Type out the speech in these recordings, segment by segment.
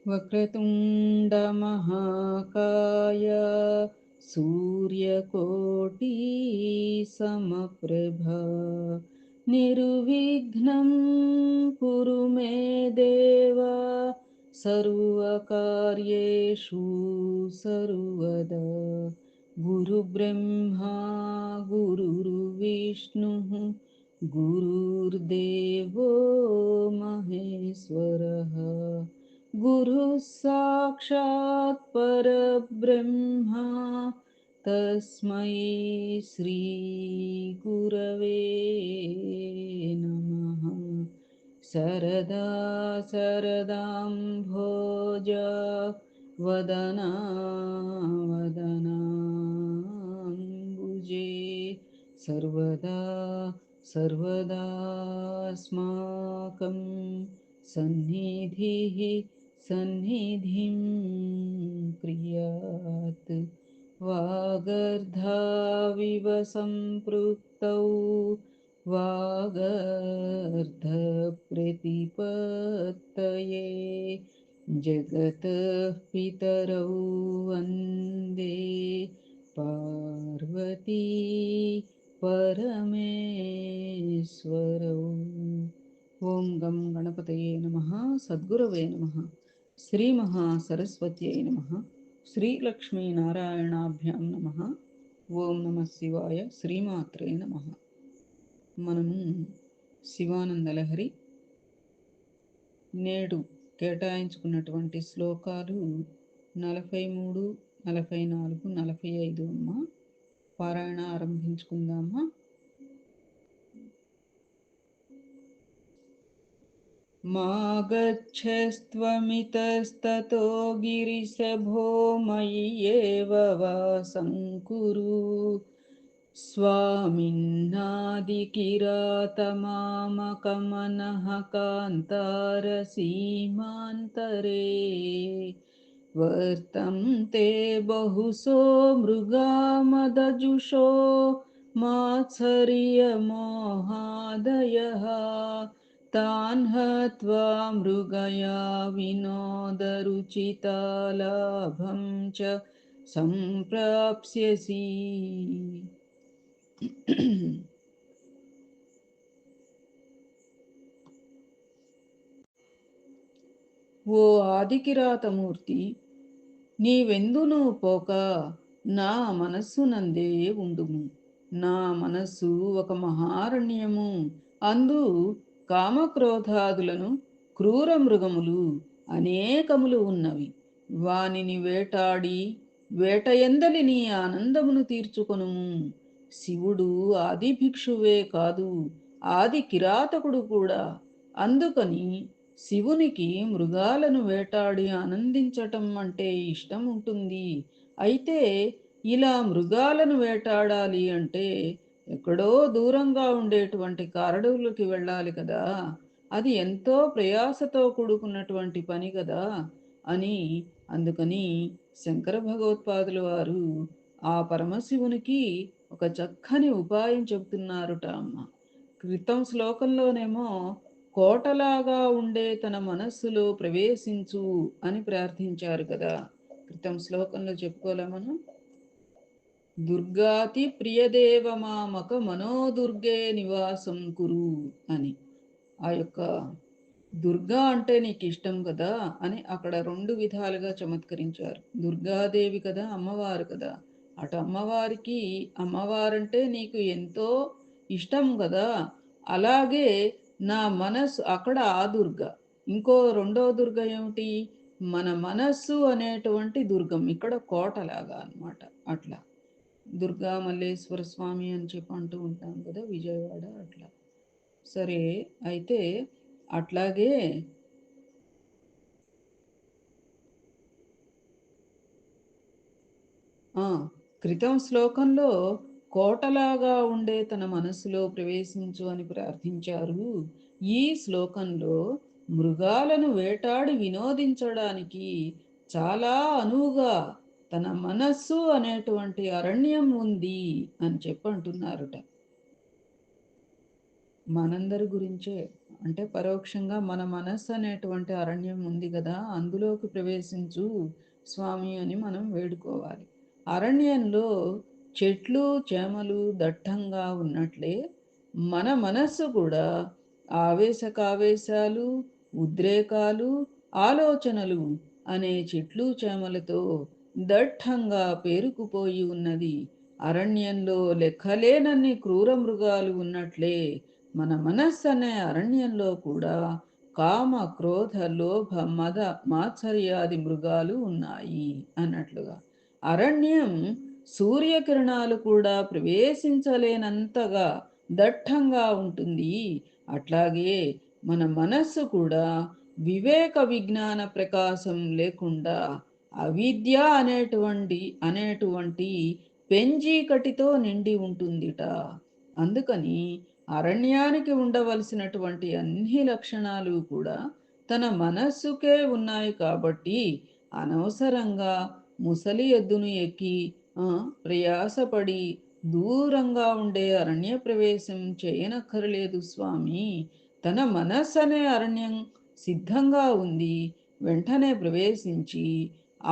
వక్రతుండ మహాకాయ సూర్యకోటి సమప్రభ నిర్విఘ్నం కురు మే దేవ సర్వకార్యేషు సర్వదా గురుబ్రహ్మా గురుర్విష్ణుః గురుర్దేవో మహేశ్వరః गुरुः साक्षात् परब्रह्म तस्मै श्रीगुरवे नमः सरदा सरदाम्भोज वदना वदनाम्बुजे सर्वदा सर्वदास्माकं सन्निधिः सन्निधिं क्रियात् वागर्धाविव सम्पृक्तौ वागर्धप्रतिपत्तये जगतः पितरौ वन्दे पार्वती परमेश्वरौ ఓం గం గణపతయే నమః సద్గురవే నమః శ్రీ మహాసరస్వత్యై నమః శ్రీలక్ష్మీనారాయణాభ్యాం నమః ఓం నమః శివాయ శ్రీమాత్రే నమః. మనము శివానందలహరి నేడు కేటాయించుకున్నటువంటి శ్లోకాలు 43, 44, 45 అమ్మ. పారాయణ ఆరంభించుకుందామా. మా గచ్చస్త్వమితస్తతో గిరిశభో మయి ఏవ వాసం కురు స్వామిన్నాదికిరాతమామకమనః కాంతారసీమాంతరే వర్తంతే బహుశో మృగామదజుషో మాత్సర్యమోహాదయః तान् हत्वा मृगया विनोदरुचितालाभं च सम्प्राप्स्यसि. ఓ ఆదికిరాతమూర్తి, నీవెందును పోక నా మనస్సునందే ఉండుము. నా మనస్సు ఒక మహారణ్యము. అందు కామక్రోధాదులను క్రూర మృగములు అనేకములు ఉన్నవి. వానిని వేటాడి వేటయందలి నీ ఆనందమును తీర్చుకొనుము. శివుడు ఆది భిక్షువే కాదు, ఆది కిరాతకుడు కూడా. అందుకని శివునికి మృగాలను వేటాడి ఆనందించటం అంటే ఇష్టం ఉంటుంది. అయితే ఇలా మృగాలను వేటాడాలి అంటే ఎక్కడో దూరంగా ఉండేటువంటి కారడవులకి వెళ్ళాలి కదా. అది ఎంతో ప్రయాసతో కూడుకున్నటువంటి పని కదా అని అందుకని శంకర భగవత్పాదుల వారు ఆ పరమశివునికి ఒక చక్కని ఉపాయం చెబుతున్నారుట అమ్మ. క్రితం శ్లోకంలోనేమో కోటలాగా ఉండే తన మనస్సులో ప్రవేశించు అని ప్రార్థించారు కదా. క్రితం శ్లోకంలో చెప్పుకోలే మనం. దుర్గాతి ప్రియదేవమామక మనోదుర్గే నివాసం కురు అని. ఆ యొక్క దుర్గా అంటే నీకు ఇష్టం కదా అని అక్కడ 2 విధాలుగా చమత్కరించారు. దుర్గాదేవి కదా, అమ్మవారు కదా. అటు అమ్మవారికి అమ్మవారంటే నీకు ఎంతో ఇష్టం కదా, అలాగే నా మనస్సు అక్కడ ఆ దుర్గ. ఇంకో రెండో దుర్గ ఏమిటి, మన మనస్సు అనేటువంటి దుర్గం ఇక్కడ కోటలాగా అన్నమాట. అట్లా దుర్గా మల్లేశ్వర స్వామి అని చెప్పి అంటూ ఉంటాం కదా విజయవాడ అట్లా. సరే, అయితే అట్లాగే క్రితం శ్లోకంలో కోటలాగా ఉండే తన మనస్సులో ప్రవేశించు అని ప్రార్థించారు. ఈ శ్లోకంలో మృగాలను వేటాడి వినోదించడానికి చాలా అనువుగా తన మనస్సు అనేటువంటి అరణ్యం ఉంది అని చెప్పి అంటున్నారట. మనందరి గురించే అంటే పరోక్షంగా మన మనస్సు అనేటువంటి అరణ్యం ఉంది కదా, అందులోకి ప్రవేశించు స్వామి అని మనం వేడుకోవాలి. అరణ్యంలో చెట్లు చేమలు దట్టంగా ఉన్నట్లే మన మనస్సు కూడా ఆవేశకావేశాలు, ఉద్రేకాలు, ఆలోచనలు అనే చెట్లు చేమలతో దట్టంగా పేరుకుపోయి ఉన్నది. అరణ్యంలో లెక్కలేనన్ని క్రూర మృగాలు ఉన్నట్లే మన మనస్సు అనే అరణ్యంలో కూడా కామ, క్రోధ, లోభ, మద, మాత్సర్యాది మృగాలు ఉన్నాయి అన్నట్లుగా. అరణ్యం సూర్యకిరణాలు కూడా ప్రవేశించలేనంతగా దట్టంగా ఉంటుంది. అట్లాగే మన మనస్సు కూడా వివేక విజ్ఞాన ప్రకాశం లేకుండా అవిద్య అనేటువంటి పెంజీకటితో నిండి ఉంటుందిట. అందుకని అరణ్యానికి ఉండవలసినటువంటి అన్ని లక్షణాలు కూడా తన మనస్సుకే ఉన్నాయి కాబట్టి అనవసరంగా ముసలి ఎద్దును ఎక్కి ప్రయాసపడి దూరంగా ఉండే అరణ్య ప్రవేశం చేయనక్కర్లేదు స్వామి. తన మనస్సు అనే అరణ్యం సిద్ధంగా ఉంది. వెంటనే ప్రవేశించి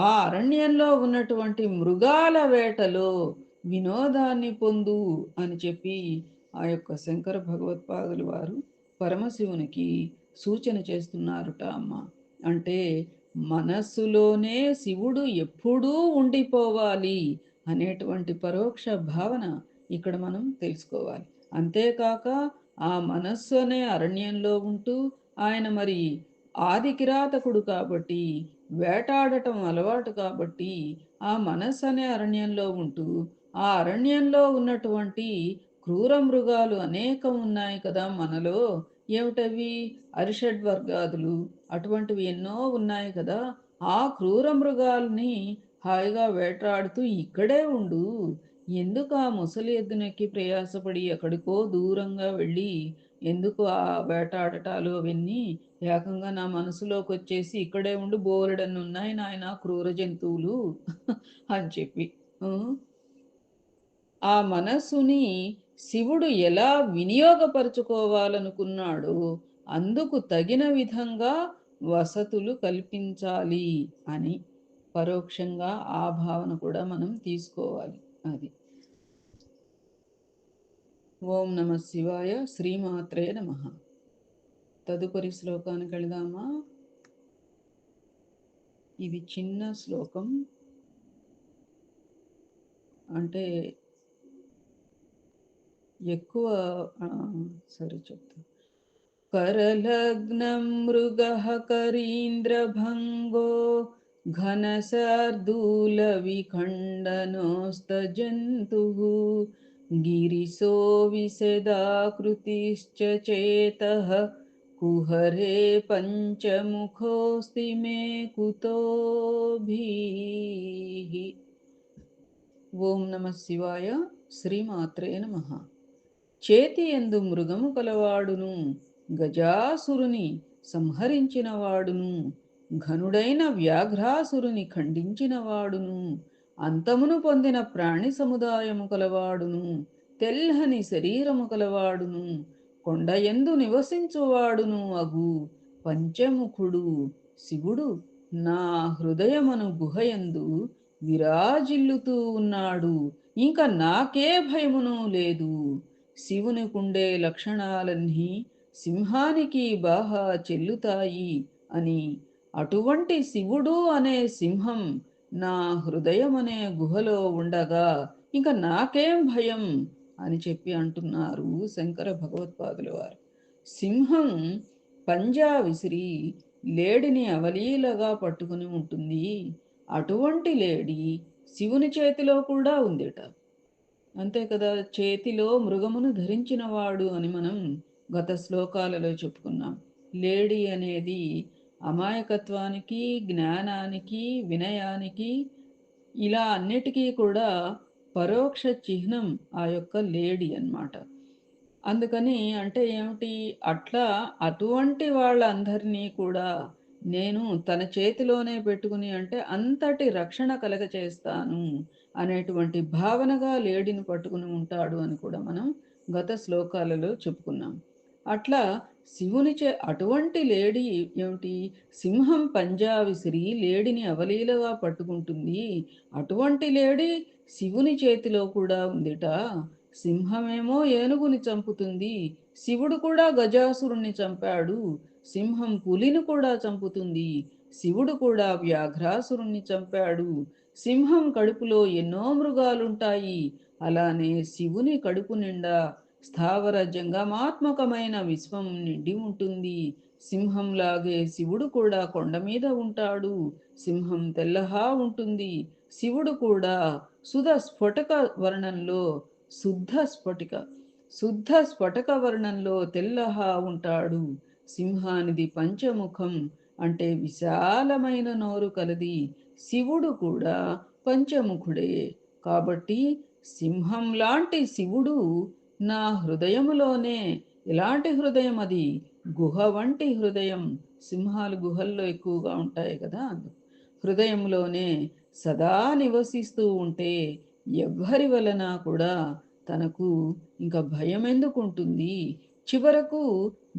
ఆ అరణ్యంలో ఉన్నటువంటి మృగాల వేటలో వినోదాన్ని పొందు అని చెప్పి ఆ యొక్క శంకర భగవత్పాదులు వారు పరమశివునికి సూచన చేస్తున్నారుట అమ్మ. అంటే మనస్సులోనే శివుడు ఎప్పుడూ ఉండిపోవాలి అనేటువంటి పరోక్ష భావన ఇక్కడ మనం తెలుసుకోవాలి. అంతేకాక ఆ మనస్సు అనే అరణ్యంలో ఉంటూ ఆయన మరి ఆది కిరాతకుడు కాబట్టి వేటాడటం అలవాటు కాబట్టి ఆ మనస్సు అనే అరణ్యంలో ఉంటూ ఆ అరణ్యంలో ఉన్నటువంటి క్రూర మృగాలు అనేకం ఉన్నాయి కదా మనలో. ఏమిటవి? అరిషడ్ వర్గాదులు అటువంటివి ఎన్నో ఉన్నాయి కదా. ఆ క్రూర మృగాల్ని హాయిగా వేటాడుతూ ఇక్కడే ఉండు. ఎందుకు ఆ ముసలి ఎద్దునెక్కి ప్రయాసపడి ఎక్కడికో దూరంగా వెళ్ళి ఎందుకు ఆ వేటాడటాలు అవన్నీ? ఏకంగా నా మనసులోకి వచ్చేసి ఇక్కడే ఉండి బోలెడన్ని ఉన్నాయి నాయన క్రూర జంతువులు అని చెప్పి ఆ మనస్సుని శివుడు ఎలా వినియోగపరుచుకోవాలనుకున్నాడో అందుకు తగిన విధంగా వసతులు కల్పించాలి అని పరోక్షంగా ఆ భావన కూడా మనం తీసుకోవాలి. అది. ఓం నమ శివాయ. శ్రీమాత్రే నమ. తదుపరి శ్లోకానికి వెళదామా? ఇది చిన్న శ్లోకం, అంటే ఎక్కువ సరే చెప్తా. करलग्नं मृगः करीन्द्रभङ्गो घनशार्दूलविखण्डनोस्तजन्तुः गिरिशो विशदाकृतिश्च चेतः कुहरे पञ्चमुखोऽस्ति मे कुतोभिः. ఓం నమ శివాయ. శ్రీమాత్రే నమః. చేతి ఎందు మృగము కలవాడును, గజాసురుని సంహరించినవాడును, ఘనుడైన వ్యాఘ్రాసురుని ఖండించినవాడును, అంతమును పొందిన ప్రాణి సముదాయము కలవాడును, తెల్లని శరీరము కలవాడును, కొండయందు నివసించువాడును అగు పంచముఖుడు శివుడు నా హృదయమను గుహయందు విరాజిల్లుతూ ఉన్నాడు. ఇంకా నాకే భయమును లేదు. శివునికుండే లక్షణాలన్నీ సింహానికి బాగా చెల్లుతాయి అని, అటువంటి శివుడు అనే సింహం నా హృదయం అనే గుహలో ఉండగా ఇంకా నాకేం భయం అని చెప్పి అంటున్నారు శంకర భగవత్పాదుల వారు. సింహం పంజా విసిరి లేడిని అవలీలగా పట్టుకుని ఉంటుంది. అటువంటి లేడి శివుని చేతిలో కూడా ఉందిట. అంతే కదా. చేతిలో మృగమును ధరించినవాడు అని మనం గత శ్లోకాలలో చెప్పుకున్నాం. లేడి అనేది అమాయకత్వానికి, జ్ఞానానికి, వినయానికి, ఇలా అన్నిటికీ కూడా పరోక్ష చిహ్నం ఆ యొక్క లేడి అన్నమాట. అందుకని అంటే ఏమిటి, అట్లా అటువంటి వాళ్ళందరినీ కూడా నేను తన చేతిలోనే పెట్టుకుని అంటే అంతటి రక్షణ కలగచేస్తాను అనేటువంటి భావనగా లేడిని పట్టుకుని ఉంటాడు అని కూడా మనం గత శ్లోకాలలో చెప్పుకున్నాం. అట్లా శివునిచే అటువంటి లేడి ఏమిటి, సింహం పంజా విసిరి లేడిని అవలీలగా పట్టుకుంటుంది. అటువంటి లేడి శివుని చేతిలో కూడా ఉందిట. సింహమేమో ఏనుగుని చంపుతుంది. శివుడు కూడా గజాసురుణ్ణి చంపాడు. సింహం పులిని కూడా చంపుతుంది. శివుడు కూడా వ్యాఘ్రాసురుణ్ణి చంపాడు. సింహం కడుపులో ఎన్నో మృగాలుంటాయి. అలానే శివుని కడుపు నిండా స్థావర జంగమాత్మకమైన విశ్వం నిండి ఉంటుంది. సింహంలాగే శివుడు కూడా కొండ మీద ఉంటాడు. సింహం తెల్లహా ఉంటుంది. శివుడు కూడా సుధ స్ఫటిక వర్ణంలో శుద్ధ స్ఫటిక శుద్ధ స్ఫటిక వర్ణంలో తెల్లహా ఉంటాడు. సింహానిది పంచముఖం, అంటే విశాలమైన నోరు కలది. శివుడు కూడా పంచముఖుడే. కాబట్టి సింహం లాంటి శివుడు నా హృదయములోనే. ఎలాంటి హృదయం అది? గుహ వంటి హృదయం. సింహాలు గుహల్లో ఎక్కువగా ఉంటాయి కదా, హృదయంలోనే సదా నివసిస్తూ ఉంటే ఎవ్వరి వలన కూడా తనకు ఇంకా భయం ఎందుకుంటుంది? చివరకు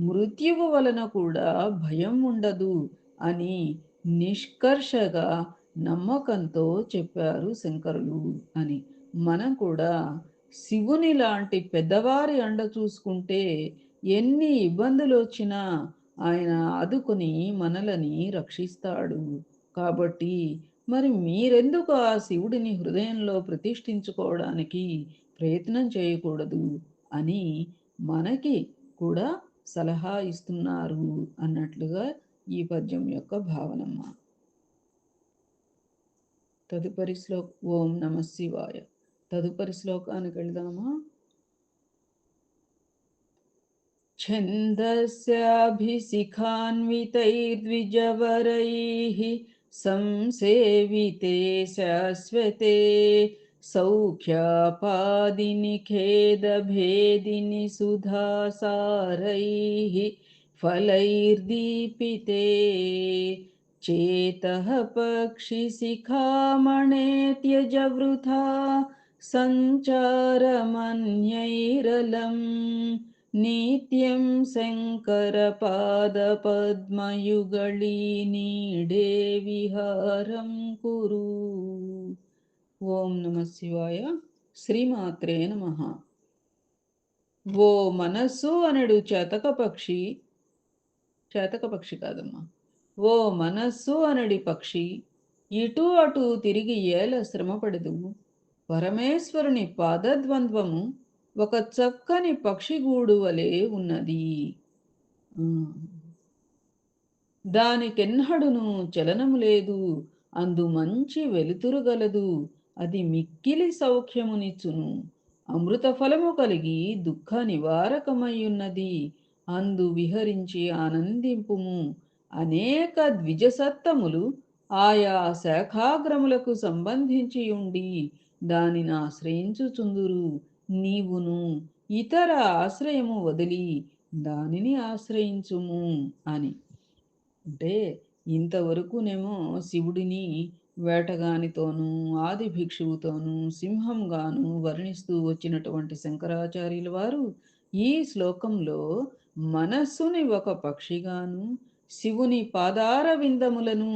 మృత్యువు వలన కూడా భయం ఉండదు అని నిష్కర్షగా నమ్మకంతో చెప్పారు శంకరులు అని. మనం కూడా శివుని లాంటి పెద్దవారి అండ చూసుకుంటే ఎన్ని ఇబ్బందులు వచ్చినా ఆయన ఆదుకొని మనలని రక్షిస్తాడు. కాబట్టి మరి మీరెందుకు ఆ శివుడిని హృదయంలో ప్రతిష్ఠించుకోవడానికి ప్రయత్నం చేయకూడదు అని మనకి కూడా సలహా ఇస్తున్నారు అన్నట్లుగా ఈ పద్యం యొక్క భావనమ్మ. తదుపరి ఓం నమ శివాయ. తదుపరి శ్లోకానికి వెళ్దామా? ఛందస్యాభిషిఖాన్వితైర్ద్విజవరైః సంసేవితే శాశ్వతే సౌఖ్యాపాదినిఖేదభేదిని సుధాసారైః ఫలైర్దీపితే చేతః పక్షిశిఖామణే త్యజ వృథా సంచారమన్యైరలం నిత్యం శంకరపాదపద్మయుగళీనీడే విహారం కురు. ఓం నమ శివాయ. శ్రీమాత్రే నమః. ఓ మనస్సు అనడు చేతక పక్షి కాదమ్మా, ఓ మనస్సు అనడి పక్షి, ఇటు అటు తిరిగి ఏల శ్రమపడదు. పరమేశ్వరుని పాదద్వంద్వము ఒక చక్కని పక్షిగూడు వలె ఉన్నది. దానికెన్నడును చలనము లేదు. అందు మంచి వెలుతురు గలదు. అది మిక్కిలి సౌఖ్యమునిచ్చును. అమృత ఫలము కలిగి దుఃఖ నివారకమయ్యున్నది. అందు విహరించి ఆనందింపుము. అనేక ద్విజసత్తములు ఆయా శాఖాగ్రములకు సంబంధించి ఉండి దానిని ఆశ్రయించుచుందురు. నీవును ఇతర ఆశ్రయము వదిలి దానిని ఆశ్రయించుము అని. అంటే ఇంతవరకునేమో శివుడిని వేటగానితోనూ ఆది భిక్షువుతోనూ సింహంగాను వర్ణిస్తూ వచ్చినటువంటి శంకరాచార్యుల వారు ఈ శ్లోకంలో మనస్సుని ఒక పక్షిగాను, శివుని పాదార విందములను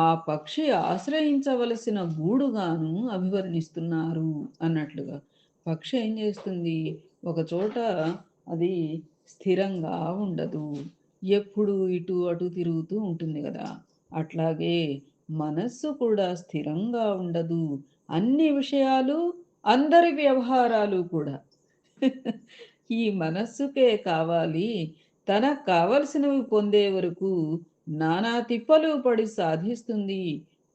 ఆ పక్షి ఆశ్రయించవలసిన గూడుగాను అభివర్ణిస్తున్నారు అన్నట్లుగా. పక్షి ఏం చేస్తుంది? ఒక చోట అది స్థిరంగా ఉండదు, ఎప్పుడు ఇటు అటు తిరుగుతూ ఉంటుంది కదా. అట్లాగే మనస్సు కూడా స్థిరంగా ఉండదు. అన్ని విషయాలు, అందరి వ్యవహారాలు కూడా ఈ మనస్సుకే కావాలి. తనకు కావలసినవి పొందే వరకు నానా తిప్పలు పడి సాధిస్తుంది.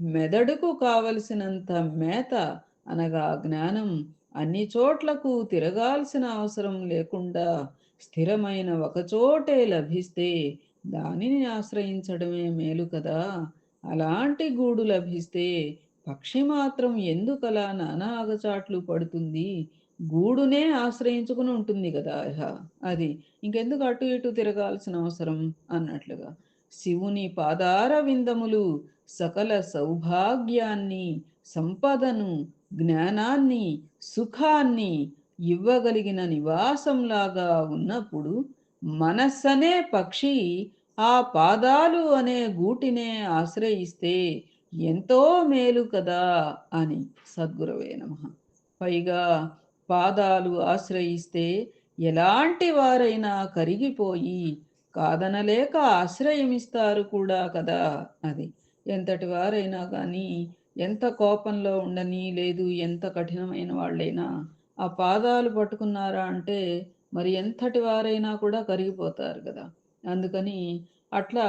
మెదడుకు కావలసినంత మేత అనగా జ్ఞానం అన్ని చోట్లకు తిరగాల్సిన అవసరం లేకుండా స్థిరమైన ఒకచోటే లభిస్తే దానిని ఆశ్రయించడమే మేలు కదా. అలాంటి గూడు లభిస్తే పక్షి మాత్రం ఎందుకలా నానా అగచాట్లు పడుతుంది? గూడునే ఆశ్రయించుకుని ఉంటుంది కదా. అది ఇంకెందుకు అటు ఇటు తిరగాల్సిన అవసరం అన్నట్లుగా. శివుని పాదార విందములు సకల సౌభాగ్యాన్ని, సంపదను, జ్ఞానాన్ని, సుఖాన్ని ఇవ్వగలిగిన నివాసంలాగా ఉన్నప్పుడు మనస్సనే పక్షి ఆ పాదాలు అనే గూటినే ఆశ్రయిస్తే ఎంతో మేలు కదా అని. సద్గురవే నమః. పైగా పాదాలు ఆశ్రయిస్తే ఎలాంటి వారైనా కరిగిపోయి కాదనలేక ఆశ్రయమిస్తారు కూడా కదా అది. ఎంతటి వారైనా కానీ, ఎంత కోపంలో ఉండని, లేదు ఎంత కఠినమైన వాళ్ళైనా ఆ పాదాలు పట్టుకున్నారా అంటే మరి ఎంతటి వారైనా కూడా కరిగిపోతారు కదా. అందుకని అట్లా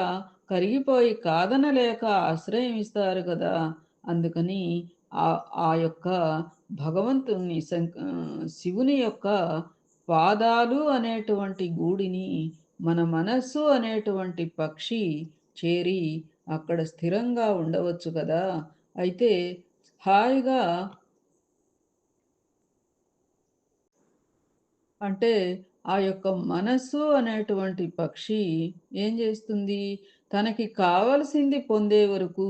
కరిగిపోయి కాదనలేక ఆశ్రయం ఇస్తారు కదా. అందుకని ఆ ఆ యొక్క శివుని యొక్క పాదాలు అనేటువంటి గూడిని మన మనస్సు అనేటువంటి పక్షి చేరి అక్కడ స్థిరంగా ఉండవచ్చు కదా. అయితే హాయిగా అంటే ఆ యొక్క మనస్సు అనేటువంటి పక్షి ఏం చేస్తుంది? తనకి కావలసింది పొందే వరకు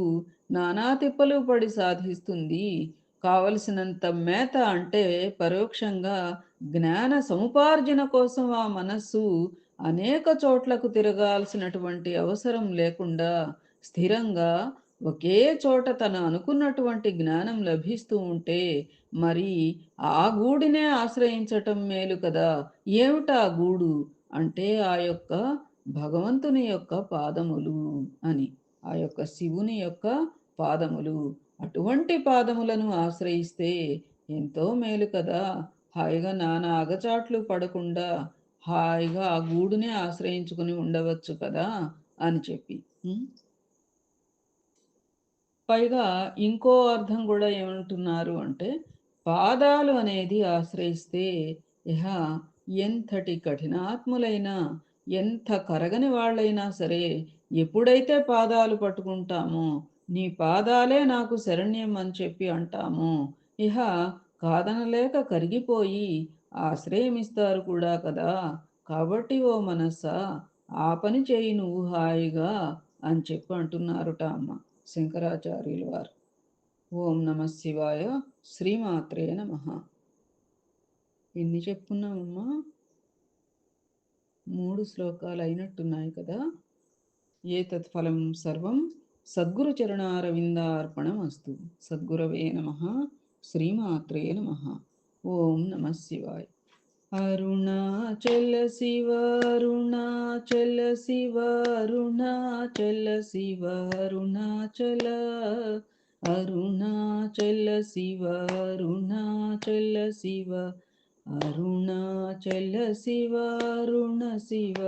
నానా తిప్పలు పడి సాధిస్తుంది. కావలసినంత మేత అంటే పరోక్షంగా జ్ఞాన సముపార్జన కోసం ఆ మనస్సు అనేక చోట్లకు తిరగాల్సినటువంటి అవసరం లేకుండా స్థిరంగా ఒకే చోట తను అనుకున్నటువంటి జ్ఞానం లభిస్తూ ఉంటే మరి ఆ గూడినే ఆశ్రయించటం మేలు కదా. ఏమిటా గూడు అంటే ఆ యొక్క భగవంతుని యొక్క పాదములు అని. ఆ యొక్క శివుని యొక్క పాదములు. అటువంటి పాదములను ఆశ్రయిస్తే ఎంతో మేలు కదా. హాయిగా నానా అగచాట్లు పడకుండా హాయిగా ఆ గూడునే ఆశ్రయించుకుని ఉండవచ్చు కదా అని చెప్పి. ఉం? పైగా ఇంకో అర్థం కూడా ఏమంటున్నారు అంటే, పాదాలు అనేది ఆశ్రయిస్తే ఇహ ఎంతటి కఠినాత్ములైనా, ఎంత కరగని వాళ్ళైనా సరే, ఎప్పుడైతే పాదాలు పట్టుకుంటామో, నీ పాదాలే నాకు శరణ్యం అని చెప్పి అంటామో, ఇహ కాదనలేక కరిగిపోయి ఆశ్రయమిస్తారు కూడా కదా. కాబట్టి ఓ మనస్సా, ఆ పని చేయి నువ్వు హాయిగా అని చెప్పి అంటున్నారుట అమ్మ శంకరాచార్యులు వారు. ఓం నమ శివాయ. శ్రీమాత్రే నమ. ఎన్ని చెప్పుకున్నామమ్మా? 3 శ్లోకాలు అయినట్టున్నాయి కదా. ఏతత్ ఫలం సర్వం సద్గురు చరణారవిందార్పణం అస్తు. సద్గురవే నమ. శ్రీమాత్రే నమ. ఓం నమ శివాయ. అరుణాచల శివ అరుణాచల శివ అరుణాచల శివ అరుణాచల అరుణాచల శివ అరుణాచల శివ అరుణాచల శివ అరుణ శివ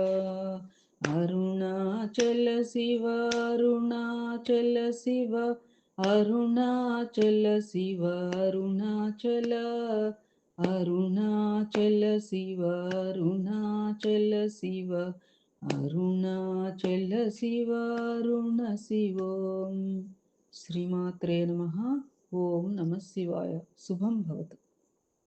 అరుణాచల శివ అరుణాచల శివ అరుణాచల శివ అరుణాచల అరుణాచల శివ అరుణాచల శివ అరుణాచల శివ అరుణ శివోం. శ్రీమాత్రే నమః. ఓం నమ శివాయ. శుభం భవతు.